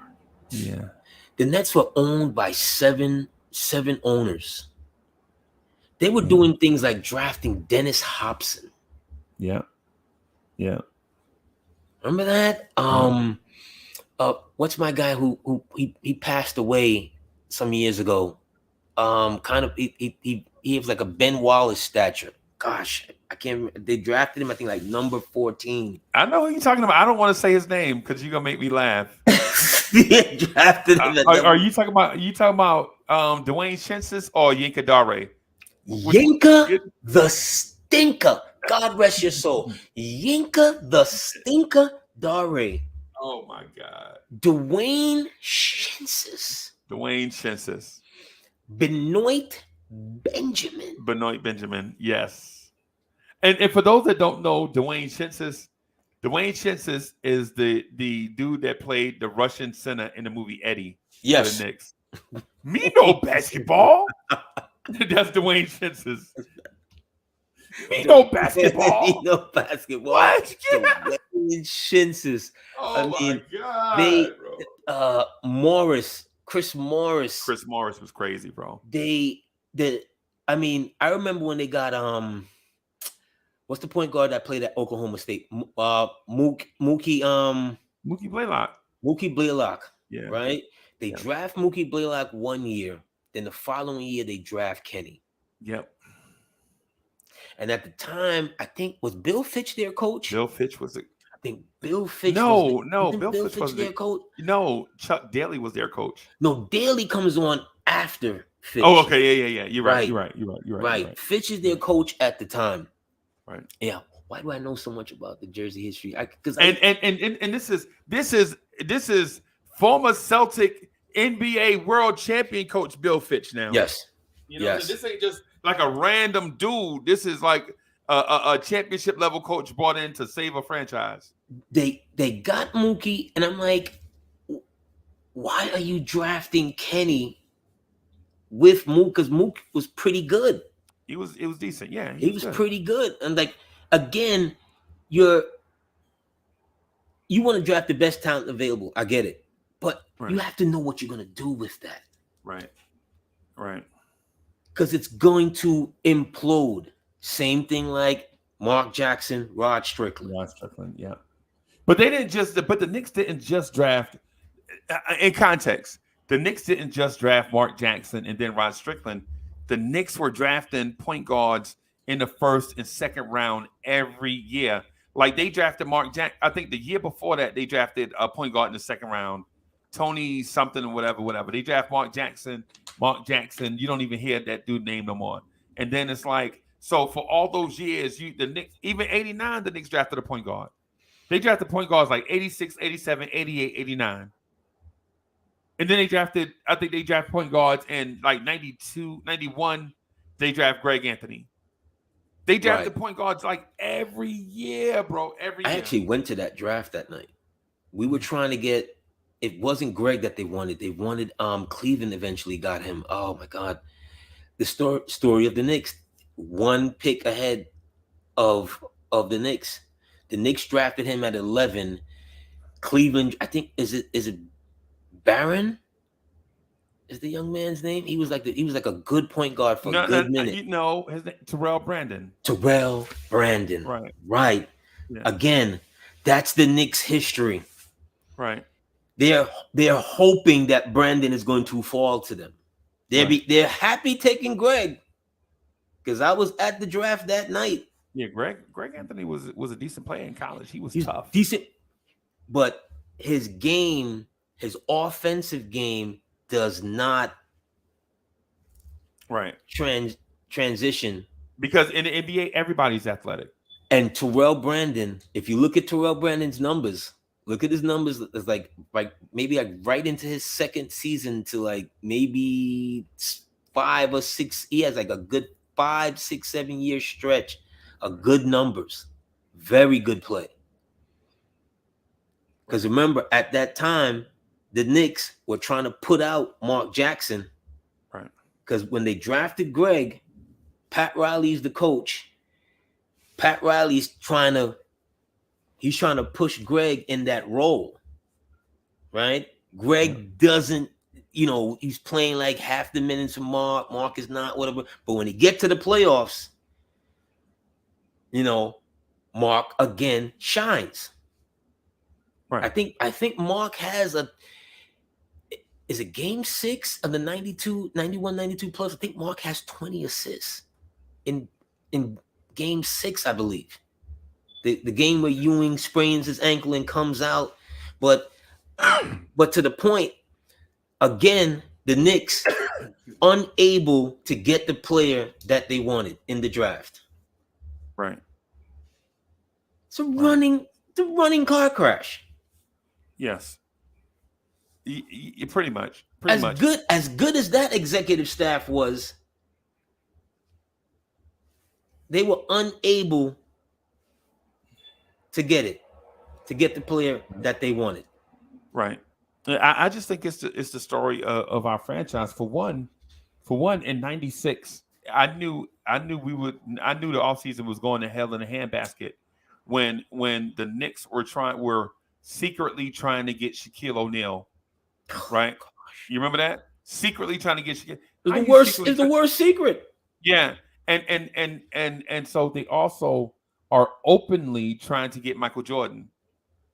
Yeah. The Nets were owned by seven owners. They were doing things like drafting Dennis Hobson. Yeah. Remember that? What's my guy who he passed away some years ago? Kind of he was like a Ben Wallace stature. Gosh, I can't remember. They drafted him, I think, like number 14. I know who you're talking about. I don't want to say his name because you're gonna make me laugh. They drafted him at Are you talking about Dwayne Shensis or Yinka Dare? Yinka the Stinker. God rest your soul. Yinka the Stinker Dare. Oh my God. Dwayne Shensis. Benoit Benjamin. Yes. And for those that don't know, Dwayne Shensis is the dude that played the Russian center in the movie Eddie for the Knicks. Me no basketball. That's Dwayne Shensis. Me no basketball. Me no basketball. What? Dwayne Shensis. Oh my God, bro. Chris Morris. Chris Morris was crazy, bro. I remember when they got what's the point guard that played at Oklahoma State? Mookie Blaylock. Mookie Blaylock. Yeah. Right? They draft Mookie Blaylock 1 year. Then the following year they draft Kenny. Yep. And at the time, I think was Bill Fitch their coach? Bill Fitch was I think Bill Fitch. Bill Fitch was their coach. No, Chuck Daly was their coach. No, Daly comes on after Fitch. Oh, okay, yeah. You're right. Fitch is their coach at the time. Right. Yeah. Why do I know so much about the Jersey history? And this is former Celtic NBA World Champion coach Bill Fitch now. Yes. This ain't just like a random dude. This is like a championship level coach brought in to save a franchise. They got Mookie, and I'm like, why are you drafting Kenny with Mookie? Because Mookie was pretty good. It was decent. Yeah, he was pretty good. And like again, you want to draft the best talent available. I get it, but you have to know what you're gonna do with that. Right. Because it's going to implode. Same thing like Mark Jackson, Rod Strickland. Yeah. But the Knicks didn't just draft. In context, the Knicks didn't just draft Mark Jackson and then Rod Strickland. The Knicks were drafting point guards in the first and second round every year. Like they drafted Mark Jackson. I think the year before that, they drafted a point guard in the second round. Tony something or whatever. They draft Mark Jackson. You don't even hear that dude name no more. And then it's like, so for all those years, the Knicks, even 89, the Knicks drafted a point guard. They drafted point guards like 86, 87, 88, 89. And then they drafted point guards in like 92, 91. They draft Greg Anthony. They drafted point guards like every year, bro. I actually went to that draft that night. We were trying to get, it wasn't Greg that they wanted. They wanted Cleveland eventually got him. Oh my God. The story of the Knicks. One pick ahead of the Knicks. The Knicks drafted him at 11. Cleveland, I think, is it Barron? Is the young man's name? He was like a good point guard for a good minute. His name, Terrell Brandon. Right. Yeah. Again, that's the Knicks history. Right. They're hoping that Brandon is going to fall to them. They're happy taking Greg. Because I was at the draft that night. Yeah, Greg Anthony was a decent player in college. He was tough. Decent. But his game, his offensive game does not transition. Because in the NBA, everybody's athletic. And Terrell Brandon, if you look at Terrell Brandon's numbers, look at his numbers. It's like maybe like right into his second season to like maybe 5 or 6. He has like a good 5, 6, 7 year stretch of good numbers. Very good play. Because remember, at that time, the Knicks were trying to put out Mark Jackson. Right. Because when they drafted Greg, Pat Riley's the coach. Pat Riley's trying to push Greg in that role. Right? Greg doesn't, he's playing like half the minutes of Mark. Mark is not, whatever. But when he get to the playoffs, Mark again shines. Right. I think Mark has is it game 6 of the 92, 91, 92 plus? I think Mark has 20 assists in game 6, I believe. The game where Ewing sprains his ankle and comes out. But to the point, again, the Knicks unable to get the player that they wanted in the draft. Right. It's a running car crash. Yes. Pretty much. As good as that executive staff was, they were unable to get the player that they wanted. Right. I just think it's the story of our franchise. For one, in '96, I knew the offseason was going to hell in a handbasket when the Knicks were secretly trying to get Shaquille O'Neal. Right? You remember that? Secretly trying to get Shaquille. It's the worst secret. Yeah. And so they also are openly trying to get Michael Jordan.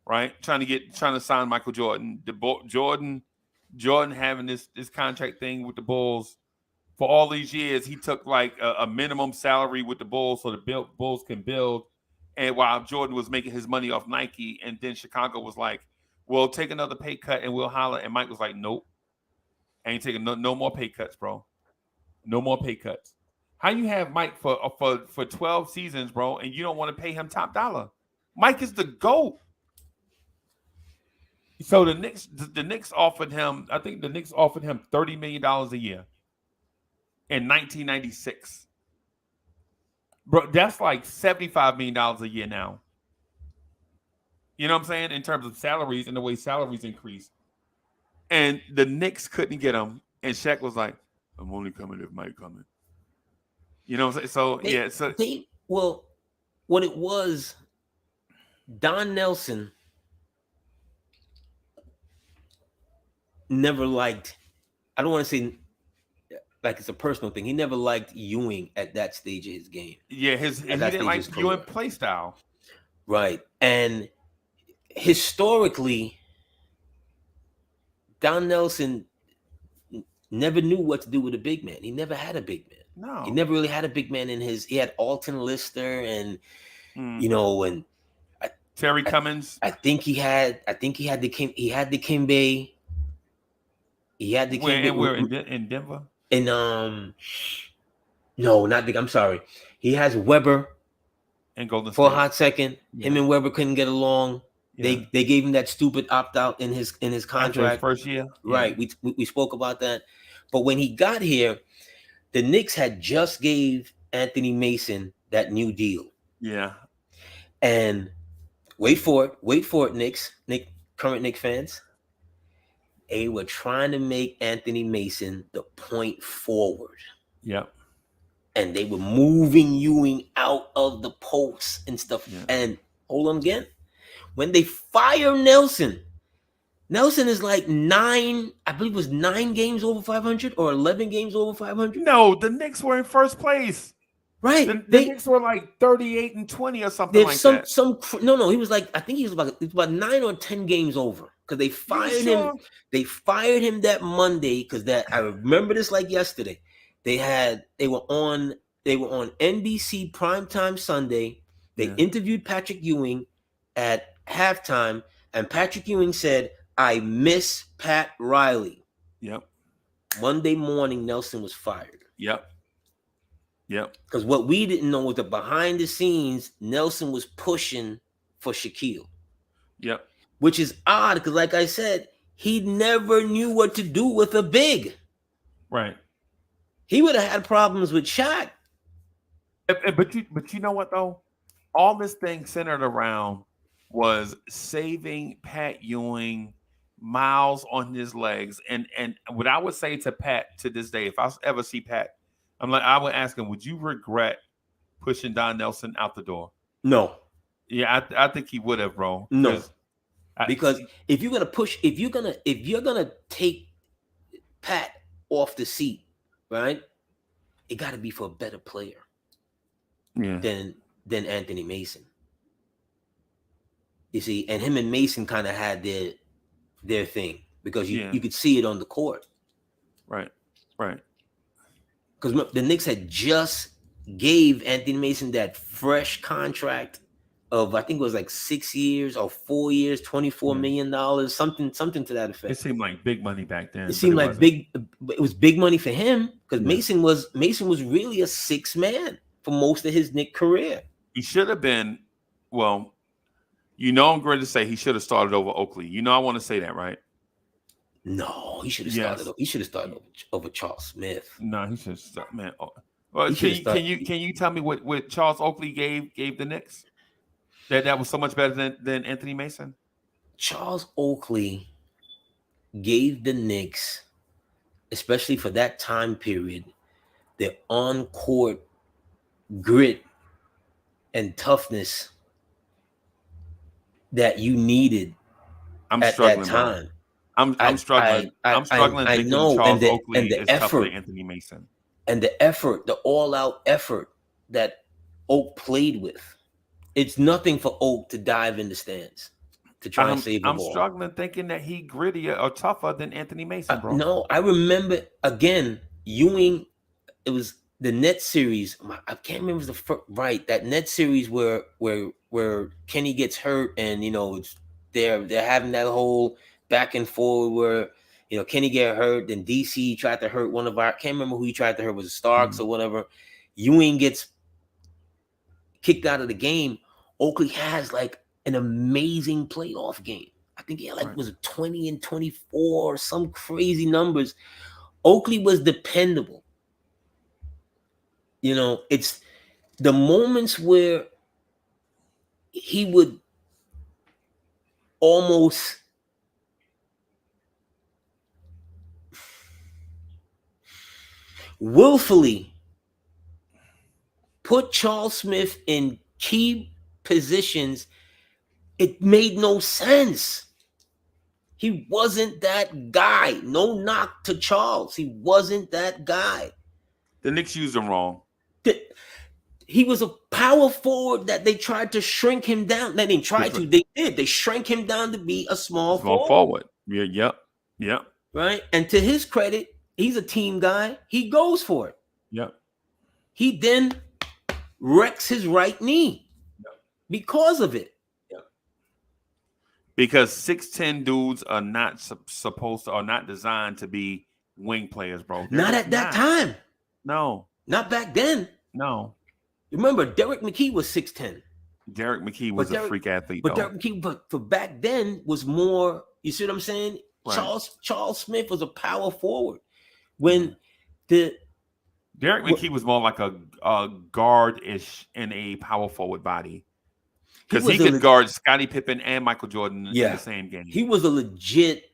Right, trying to sign Michael Jordan. Jordan having this contract thing with the Bulls for all these years. He took like a minimum salary with the Bulls so the Bulls can build. And while Jordan was making his money off Nike, and then Chicago was like, "Well, take another pay cut and we'll holler." And Mike was like, "Nope, I ain't taking no more pay cuts, bro. No more pay cuts." How you have Mike for 12 seasons, bro, and you don't want to pay him top dollar? Mike is the GOAT. So the Knicks offered him, I think the Knicks offered him $30 million a year in 1996. Bro, that's like $75 million a year now. You know what I'm saying? In terms of salaries and the way salaries increase. And the Knicks couldn't get him. And Shaq was like, "I'm only coming if Mike coming." You know what I'm saying? So, what it was, Don Nelson never liked, I don't want to say like it's a personal thing. He never liked Ewing at that stage of his game. Yeah, he didn't like Ewing play style. Right. And historically, Don Nelson never knew what to do with a big man. He never had a big man. No. He never really had a big man he had Alton Lister and and Terry Cummings. I think he had the Kimbe. He had the Kimbe. We're in Denver. And no, not the. I'm sorry. He has Weber and Golden for State. a hot second. Yeah. Him and Weber couldn't get along. Yeah. They gave him that stupid opt out in his contract. After his first year, right? Yeah. We spoke about that. But when he got here, the Knicks had just gave Anthony Mason that new deal. Yeah. And wait for it, Knicks, current Knicks fans. They were trying to make Anthony Mason the point forward. Yep. And they were moving Ewing out of the post and stuff. Yeah. And hold on again. When they fire Nelson is like 9 games over 500 or 11 games over 500. No, the Knicks were in first place. Right. The Knicks were like 38-20 or something like that. No, he was like, I think he was about 9 or 10 games over. Because they fired him. They fired him that Monday because I remember this like yesterday. They were on NBC primetime Sunday. They interviewed Patrick Ewing at halftime, and Patrick Ewing said, "I miss Pat Riley." Yep. Monday morning, Nelson was fired. Yep. Because what we didn't know was that behind the scenes, Nelson was pushing for Shaquille. Yep. Which is odd because, like I said, he never knew what to do with a big. Right. He would have had problems with Shaq. But you know what though? All this thing centered around was saving Pat Ewing, miles on his legs, and what I would say to Pat to this day, if I ever see Pat, I would ask him, would you regret pushing Don Nelson out the door? No. Yeah, I think he would have, bro. No. Because if you're gonna take Pat off the seat, right? It got to be for a better player than Anthony Mason. You see, and him and Mason kind of had their thing because Yeah. you could see it on the court. Right. Because the Knicks had just gave Anthony Mason that fresh contract of, I think it was like 6 years or 4 years, $24 million, something to that effect. It seemed like big money back then. It seemed like big. It was big money for him because Mason was really a six man for most of his Knicks career. He should have been. Well, I'm going to say he should have started over Oakley. I want to say that, right? No, he should have started. He should have started over Charles Smith. No, he should have started. Man, well, can you tell me what Charles Oakley gave the Knicks? That was so much better than Anthony Mason. Charles Oakley gave the Knicks, especially for that time period, their on-court grit and toughness that you needed at that time. Bro. I'm struggling. I'm struggling. I know, Charles Oakley and the is effort, tougher than Anthony Mason, and the effort, the all-out effort that Oak played with. It's nothing for Oak to dive in the stands to try and save the ball. I'm struggling thinking that he grittier or tougher than Anthony Mason, bro. No, I remember again Ewing. It was the Nets series. I can't remember the first, right, that Nets series where Kenny gets hurt and it's they're having that whole back and forth where Kenny get hurt, then DC tried to hurt one of our, I can't remember who he tried to hurt, was it Starks or whatever. Ewing gets kicked out of the game. Oakley has like an amazing playoff game. I think he had was it 20 and 24 or some crazy numbers. Oakley was dependable. It's the moments where he would almost willfully put Charles Smith in key positions. It made no sense. He wasn't that guy. No knock to Charles. He wasn't that guy. The Knicks used him wrong. He was a power forward that they tried to shrink him down. They didn't try to. They did. They shrank him down to be a small forward. Yeah. Yep. Right? And to his credit, he's a team guy. He goes for it. Yep. He then wrecks his right knee because of it. Because 6'10" dudes are not not designed to be wing players, bro. Not at that time. No. Not back then. No. Remember, Derek McKee was 6'10". Derek McKee was a freak athlete, but Derek McKee, but for back then was more. You see what I'm saying? Right. Charles Smith was a power forward. When Derek McKee was more like a guard-ish in a power forward body. Because he could guard Scottie Pippen and Michael Jordan in the same game. He was a legit,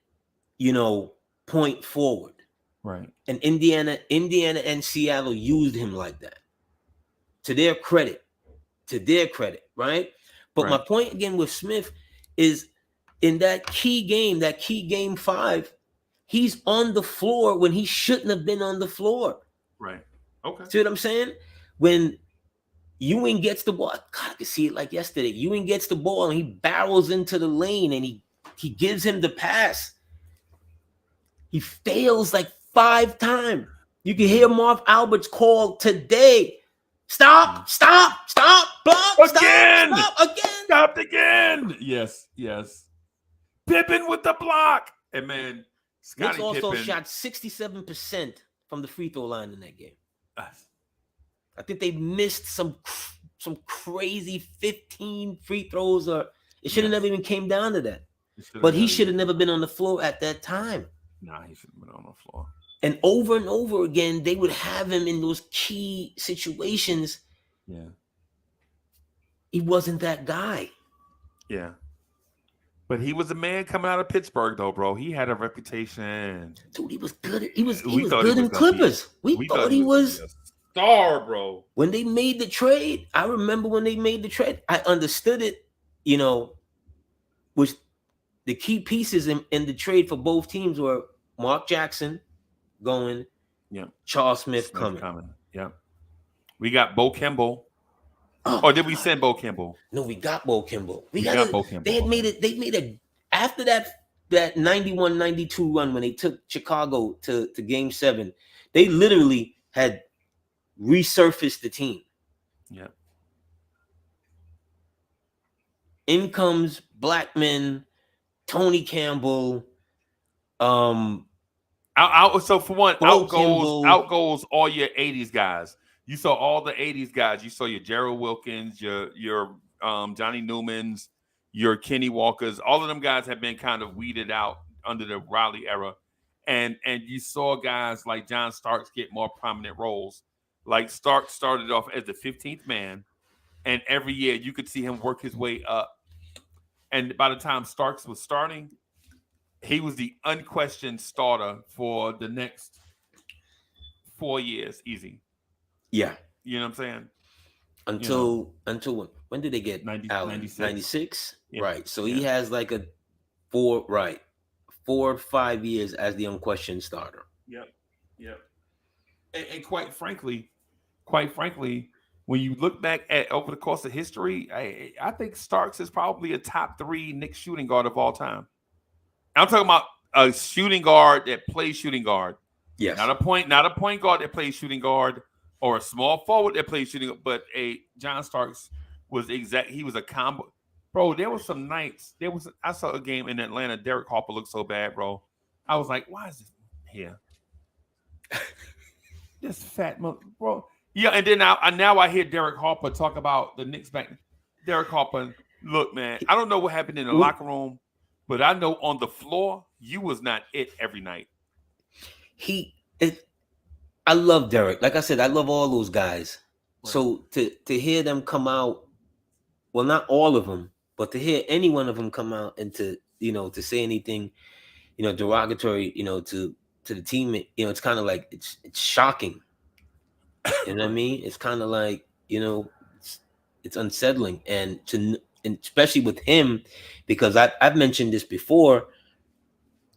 point forward. Right. And Indiana and Seattle used him like that. To their credit, right? But my point again with Smith is in that key game 5, he's on the floor when he shouldn't have been on the floor. Right. Okay. See what I'm saying? When Ewing gets the ball, God, I could see it like yesterday. Ewing gets the ball and he barrels into the lane and he gives him the pass. He fails like 5 times. You can hear Marv Albert's call today. Stop, block, again. Stopped again. Yes. Pippen with the block. And man, Scottie Knicks also Pippen shot 67% from the free throw line in that game. I think they missed some crazy 15 free throws, or it should have never even came down to that. But he should have never been on the floor at that time. Nah, he should have been on the floor. And over again, they would have him in those key situations. Yeah. He wasn't that guy. Yeah. But he was a man coming out of Pittsburgh, though, bro. He had a reputation. Dude, he was good. He was good in Clippers. We thought he was star, bro. When they made the trade, I remember when they made the trade, I understood it, which the key pieces in the trade for both teams were Mark Jackson going, Charles Smith coming. Yeah. We got Bo Kimball Oh Or did we God. send Bo Kimball? No, we got Bo Kimball. We got Bo Kimball. They had made it. They made a after that 91-92 run when they took Chicago to Game 7. They literally had resurfaced the team. Yeah. In comes Blackman, Tony Campbell. So for one, Bo out goes all your 80s guys. You saw all the 80s guys. You saw your Gerald Wilkins, your Johnny Newmans, your Kenny Walkers. All of them guys have been kind of weeded out under the Riley era. And you saw guys like John Starks get more prominent roles. Like Starks started off as the 15th man, and every year you could see him work his way up. And by the time Starks was starting, he was the unquestioned starter for the next 4 years, easy. Yeah. You know what I'm saying? Until when did they get 96? Yeah. Right. So he has like a 4 or 5 years as the unquestioned starter. Yep. And quite frankly, when you look back at over the course of history, I think Starks is probably a top 3 Knicks shooting guard of all time. I'm talking about a shooting guard that plays shooting guard. Yes. Not a point guard that plays shooting guard, or a small forward that plays shooting, but John Starks was he was a combo. Bro, there was some nights. I saw a game in Atlanta. Derek Harper looked so bad, bro. I was like, why is this here? This fat bro. Yeah, and then now I hear Derek Harper talk about the Knicks back. Derek Harper, look, man, I don't know what happened in the locker room, but I know on the floor, you was not it every night. I love Derek. Like I said, I love all those guys. Right. So to hear them come out, well, not all of them, but to hear any one of them come out and to say anything, derogatory, to the team, it's kind of like it's shocking. You know what I mean? It's kind of like, it's unsettling, and especially with him, because I've mentioned this before.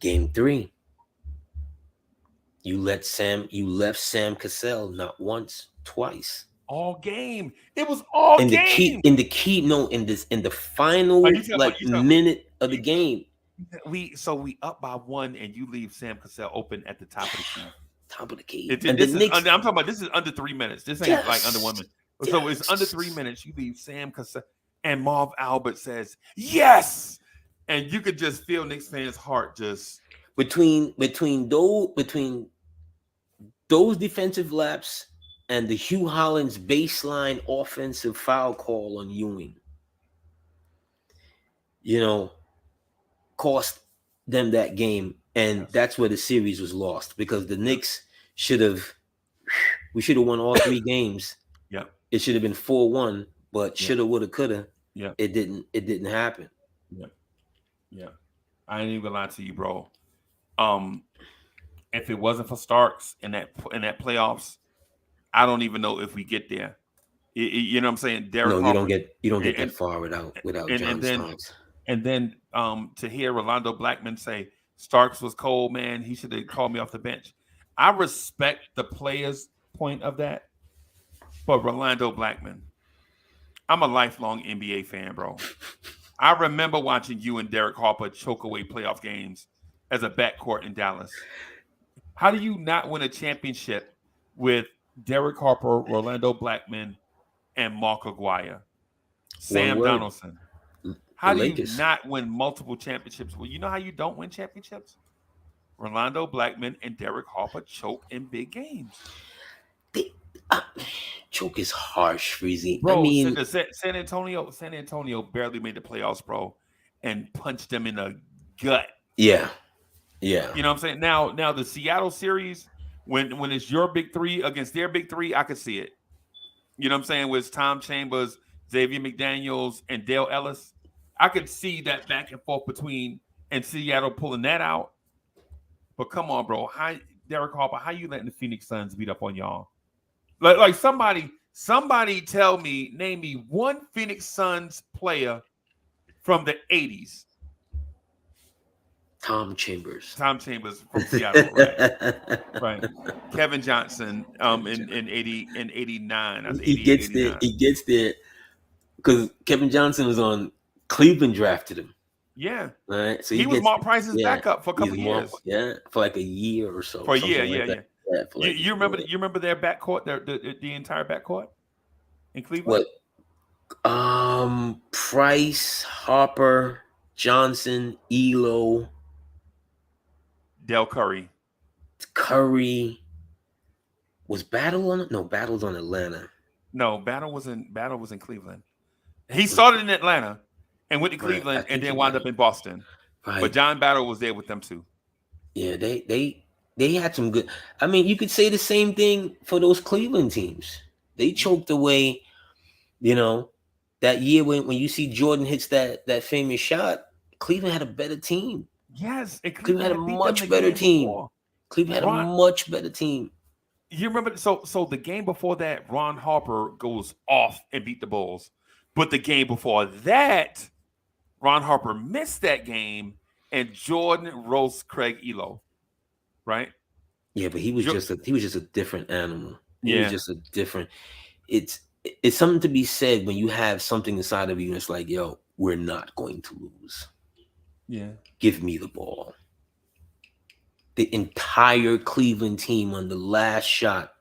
Game 3, you left Sam Cassell not once, twice. All game. It was all game. In the final minute of the game. We up by 1, and you leave Sam Cassell open at the top of the key. Top of the key. I'm talking about this is under 3 minutes. This ain't like under 1 minute. So it's under 3 minutes. You leave Sam Cassell, and Marv Albert says yes, and you could just feel Knicks fans' heart just between those defensive laps and the Hugh Hollins baseline offensive foul call on Ewing. Cost them that game, and that's where the series was lost, because the Knicks should have won all 3 games. Yeah, it should have been 4-1, but shoulda, woulda, coulda. Yeah, it didn't happen. Yeah. I ain't even gonna lie to you, bro. If it wasn't for Starks in that playoffs, I don't even know if we get there. You know what I'm saying? Derek Harper, you don't get that far without John Starks. And then to hear Rolando Blackman say Starks was cold, man, he should have called me off the bench. I respect the player's point of that, but Rolando Blackman, I'm a lifelong NBA fan, bro. I remember watching you and Derek Harper choke away playoff games as a backcourt in Dallas. How do you not win a championship with Derek Harper, Rolando Blackman, and Mark Aguirre, Sam Donaldson? How do you not win multiple championships? Well, you know how you don't win championships? Rolando Blackman and Derek Harper choke in big games. Choke is harsh, Freezy. Bro, I mean, San Antonio barely made the playoffs, bro, and punched them in the gut. Yeah. You know what I'm saying? Now the Seattle series, when it's your big 3 against their big 3, I could see it. You know what I'm saying? With Tom Chambers, Xavier McDaniels, and Dale Ellis, I could see that back and forth between and Seattle pulling that out. But come on, bro. Derek Harper, how you letting the Phoenix Suns beat up on y'all? Like somebody name me one Phoenix Suns player from the 80s. Tom Chambers from Seattle, right. Kevin Johnson in 89. He gets there. because Kevin Johnson was on Cleveland drafted him. Yeah. All right. So he was Mark Price's backup for a couple years. For like a year or so. For a year, like that. You remember their backcourt, the entire backcourt in Cleveland? What? Price, Harper, Johnson, Elo, Del Curry. Was Battle on it? No, Battle's on Atlanta. No, Battle was in Cleveland. He started in Atlanta and went to Cleveland and then wound up in Boston. Right. But John Battle was there with them too. Yeah, they had some good. I mean, you could say the same thing for those Cleveland teams. They choked away, that year when you see Jordan hits that famous shot. Cleveland had a better team. Yes, Cleveland had a much better team. Cleveland had a much better team. You remember? So the game before that, Ron Harper goes off and beat the Bulls. But the game before that, Ron Harper missed that game, and Jordan roasts Craig Elo, right? Yeah, but he was just a different animal. He was just a different. It's something to be said when you have something inside of you, and it's like, yo, we're not going to lose. Yeah, give me the ball. The entire Cleveland team on the last shot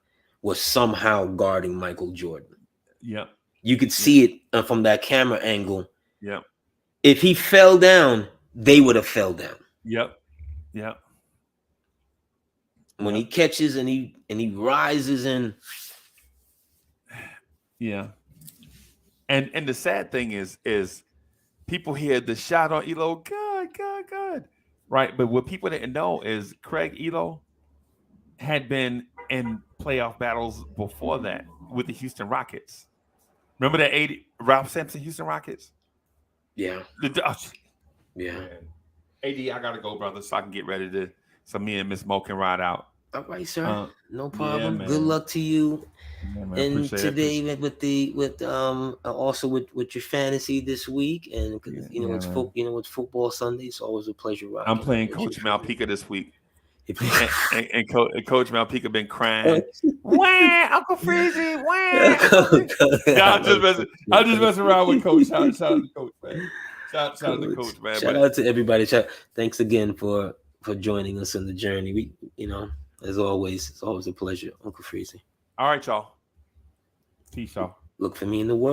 was somehow guarding Michael Jordan. Yeah. You could see it from that camera angle. Yeah. If he fell down, they would have fell down. Yep. Yeah. When he catches and he rises in. Yeah. And the sad thing is people hear the shot on Elo, good. Right. But what people didn't know is Craig Elo had been in playoff battles before that with the Houston Rockets. Remember that Ralph Sampson Houston Rockets? Yeah. Yeah. AD, I gotta go, brother, so I can get ready so me and Miss Mo can ride out. All right, sir. No problem. Good luck to you. And today also with your fantasy this week, and it's football Sunday. It's always a pleasure. I'm playing Coach Malpica this week, and Coach Malpica been crying. Wah, Uncle Freezy, wah. I'm just messing around with Coach. Shout out to Coach, man. Shout out to Coach, man. Shout out to everybody. Thanks again for joining us on the journey. We, as always, it's always a pleasure, Uncle Freezy. All right, y'all. Peace, y'all. Look for me in the world.